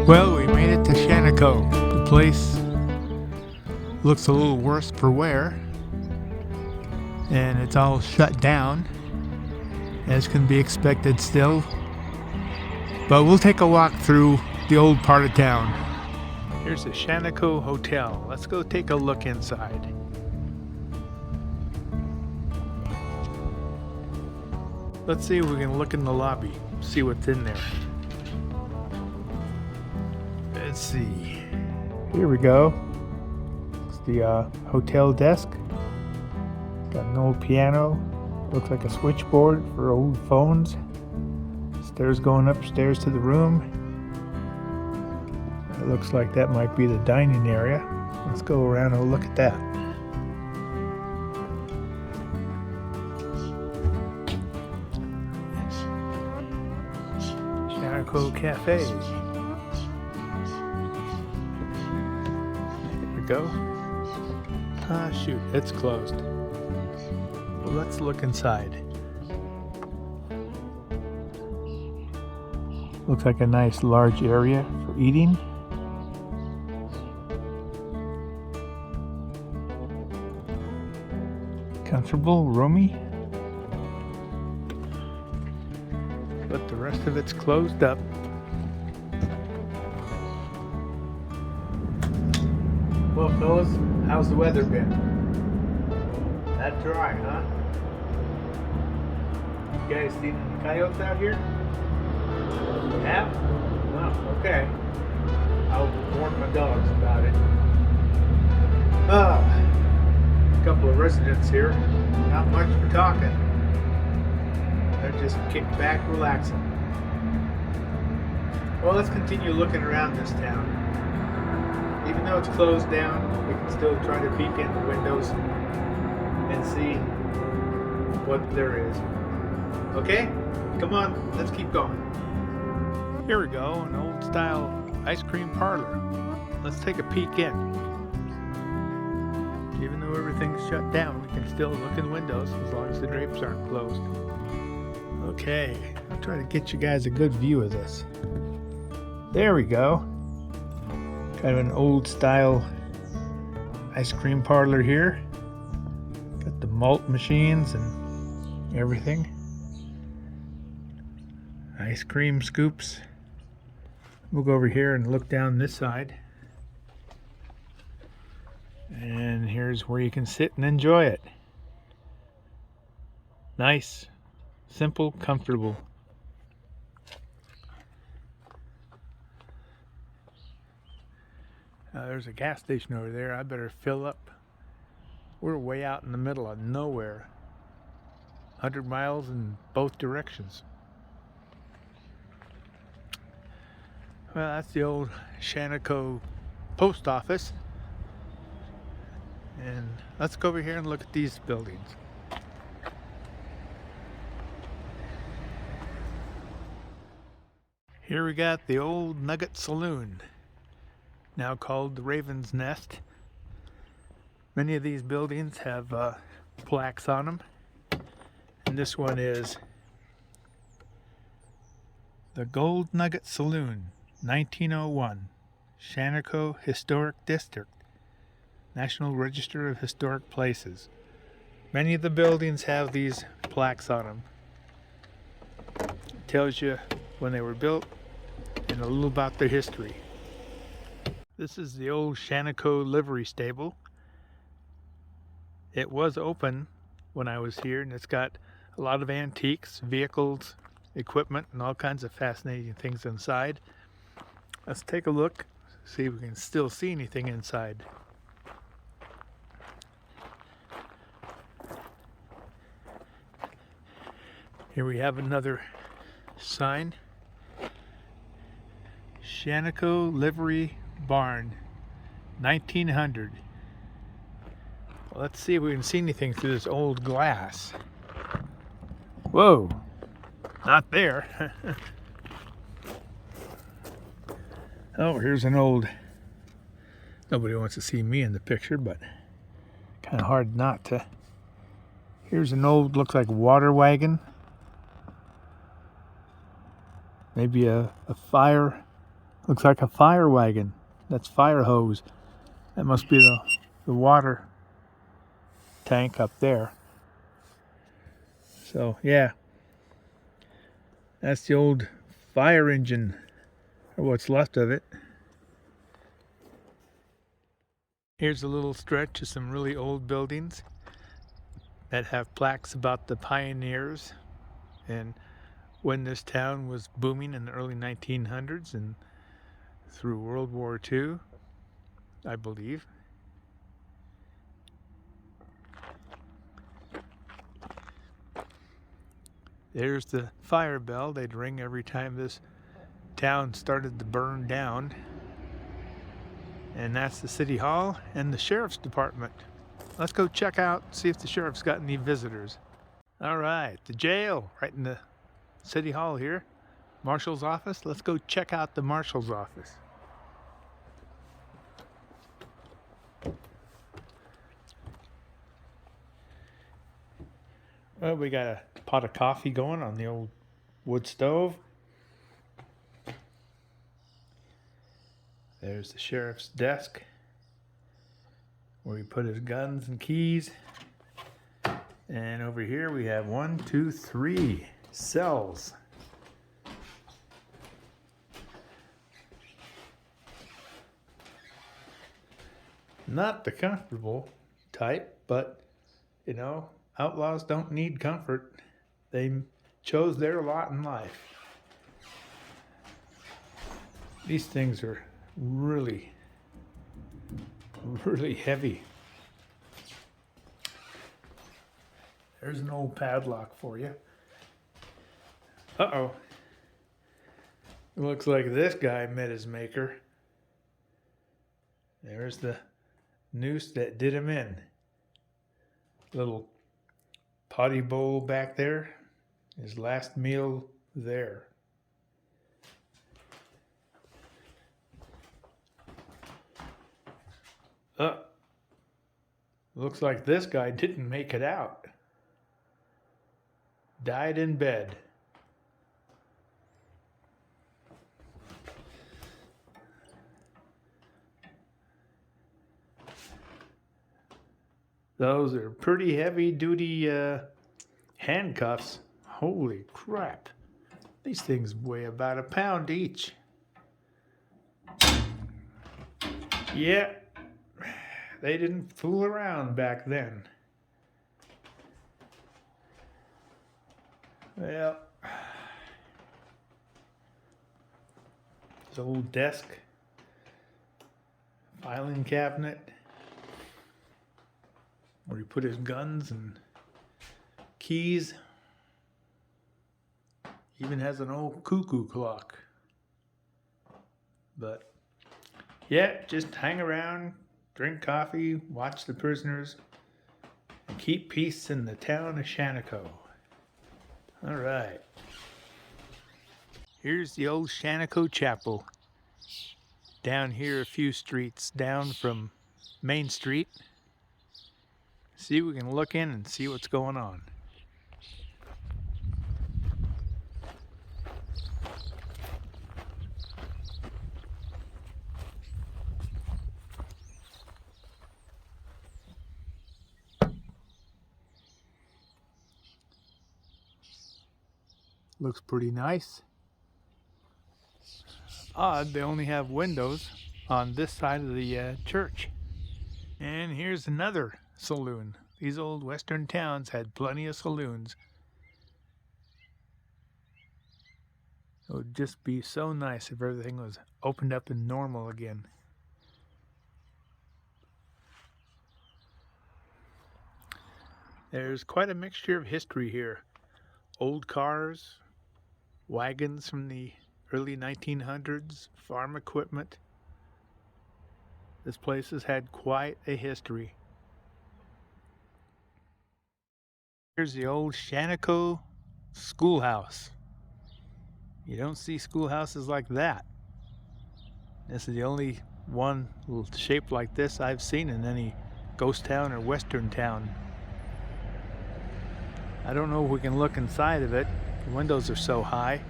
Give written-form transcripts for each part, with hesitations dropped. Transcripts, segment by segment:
Well, we made it to Shaniko. The place looks a little worse for wear, and it's all shut down, as can be expected still. But we'll take a walk through the old part of town. Here's the Shaniko Hotel. Let's go take a look inside. Let's see if we can look in the lobby, see what's in there. Let's see. Here we go. It's the hotel desk. Got an old piano. Looks like a switchboard for old phones. Stairs going upstairs to the room. It looks like that might be the dining area. Let's go around and look at that. Shaniko Cafe. Here we go. Ah, shoot, it's closed. Well, let's look inside. Looks like a nice large area for eating. Comfortable, roomy. But the rest of it's closed up. Well, fellas, how's the weather been? That dry, huh? You guys seen any coyotes out here? Yeah? Oh, okay. I'll warn my dogs about it. A couple of residents here. Not much for talking. They're just kicked back, relaxing. Well, let's continue looking around this town. Even though it's closed down, we can still try to peek in the windows and see what there is. Okay? Come on, let's keep going. Here we go, an old style ice cream parlor. Let's take a peek in. Even though everything's shut down, we can still look in windows as long as the drapes aren't closed. Okay, I'll try to get you guys a good view of this. There we go. Kind of an old style ice cream parlor here. Got the malt machines and everything. Ice cream scoops. We'll go over here and look down this side. And here's where you can sit and enjoy it. Nice, simple, comfortable. There's a gas station over there. I better fill up. We're way out in the middle of nowhere. 100 miles in both directions. Well, that's the old Shaniko post office. And let's go over here and look at these buildings. Here we got the old Nugget Saloon, now called the Raven's Nest. Many of these buildings have plaques on them. And this one is the Gold Nugget Saloon, 1901, Shaniko Historic District, National Register of Historic Places. Many of the buildings have these plaques on them. It tells you when they were built and a little about their history. This is the old Shaniko livery stable. It was open when I was here, and it's got a lot of antiques, vehicles, equipment, and all kinds of fascinating things inside. Let's take a look, see if we can still see anything inside. Here we have another sign. Shaniko Livery Barn, 1900. Well, let's see if we can see anything through this old glass. Whoa, not there. Oh, here's an old, nobody wants to see me in the picture, but kind of hard not to. Here's an old, looks like water wagon. Maybe a fire Looks like a fire wagon. That's fire hose. That must be the water tank up there. So yeah, that's the old fire engine, or what's left of it. Here's a little stretch of some really old buildings that have plaques about the pioneers and when this town was booming in the early 1900s and through World War II, I believe. There's the fire bell they'd ring every time this town started to burn down. And that's the city hall and the sheriff's department. Let's go check out, see if the sheriff's got any visitors. All right, the jail right in the city hall here. Marshal's office. Let's go check out the marshal's office. Well, we got a pot of coffee going on the old wood stove. There's the sheriff's desk where he put his guns and keys. And over here we have 1, 2, 3 cells. Not the comfortable type, but you know, outlaws don't need comfort. They chose their lot in life. These things are really heavy. There's an old padlock for you. Uh-oh. It looks like this guy met his maker. There's the noose that did him in. Little potty bowl back there. His last meal there. Looks like this guy didn't make it out. Died in bed. Those are pretty heavy duty handcuffs. Holy crap. These things weigh about a pound each. Yeah, they didn't fool around back then. Well, his old desk, filing cabinet, where he put his guns and keys. Even has an old cuckoo clock. But yeah, just hang around, drink coffee, watch the prisoners, and keep peace in the town of Shaniko. All right. Here's the old Shaniko Chapel. Down here a few streets down from Main Street. See if we can look in and see what's going on. Looks pretty nice. Odd, they only have windows on this side of the church. And here's another saloon. These old western towns had plenty of saloons. It would just be so nice if everything was opened up and normal again. There's quite a mixture of history here. Old cars, wagons from the early 1900s, farm equipment. This place has had quite a history. Here's the old Shaniko schoolhouse. You don't see schoolhouses like that. This is the only one shaped like this I've seen in any ghost town or western town. I don't know if we can look inside of it. The windows are so high.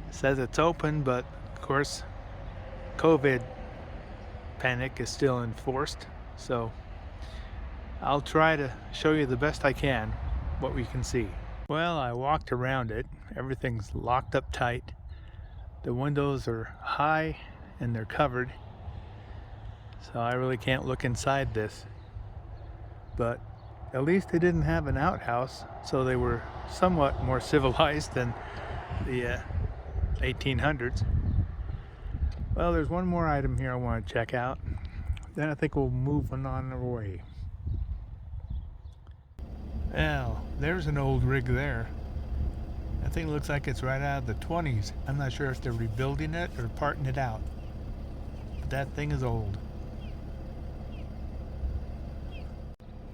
It says it's open, but of course COVID panic is still enforced, so I'll try to show you the best I can what we can see. Well, I walked around it. Everything's locked up tight. The windows are high and they're covered, so I really can't look inside this. But at least they didn't have an outhouse, so they were somewhat more civilized than the 1800s. Well, there's one more item here I want to check out. Then I think we'll move on our way. Well, there's an old rig there. I think it looks like it's right out of the 20s. I'm not sure if they're rebuilding it or parting it out. But that thing is old.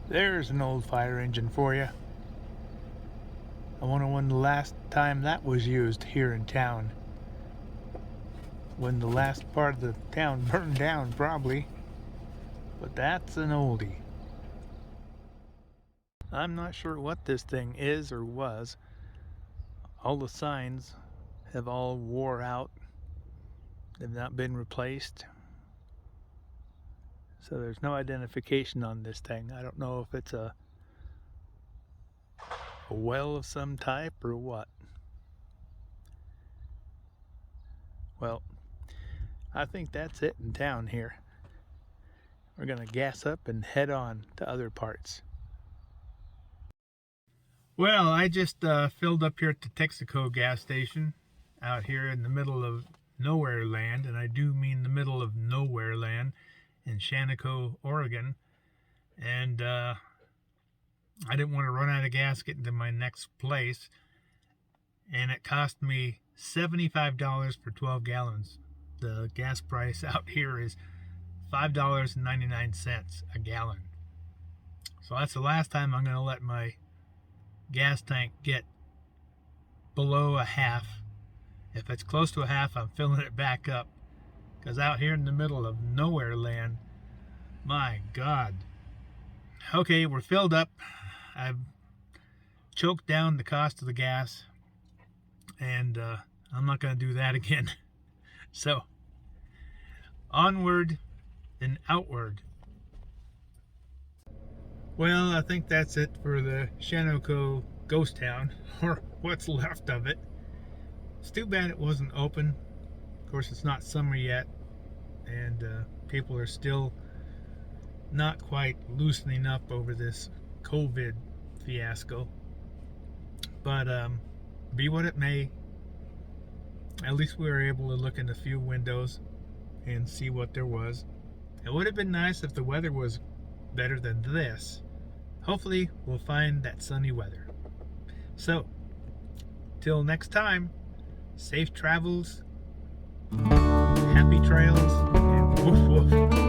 There's an old fire engine for you. I wonder when the last time that was used here in town. When the last part of the town burned down, probably. But that's an oldie. I'm not sure what this thing is or was. All the signs have all wore out. They've not been replaced. So there's no identification on this thing. I don't know if it's a well of some type or what. Well, I think that's it in town here. We're gonna gas up and head on to other parts. Well, I just filled up here at the Texaco gas station out here in the middle of nowhere land, and I do mean the middle of nowhere land in Shaniko, Oregon. And I didn't want to run out of gas getting to my next place, and it cost me $75 for 12 gallons. The gas price out here is $5.99 a gallon. So that's the last time I'm going to let my gas tank get below a half. If it's close to a half, I'm filling it back up, because out here in the middle of nowhere land, my God. Okay, we're filled up. I've choked down the cost of the gas, and I'm not going to do that again. So onward and outward. Well, I think that's it for the Shaniko Ghost Town, or what's left of it. It's too bad it wasn't open. Of course, it's not summer yet, and people are still not quite loosening up over this COVID fiasco. But be what it may, at least we were able to look in a few windows and see what there was. It would have been nice if the weather was better than this. Hopefully we'll find that sunny weather. So till next time, safe travels, happy trails, and woof woof.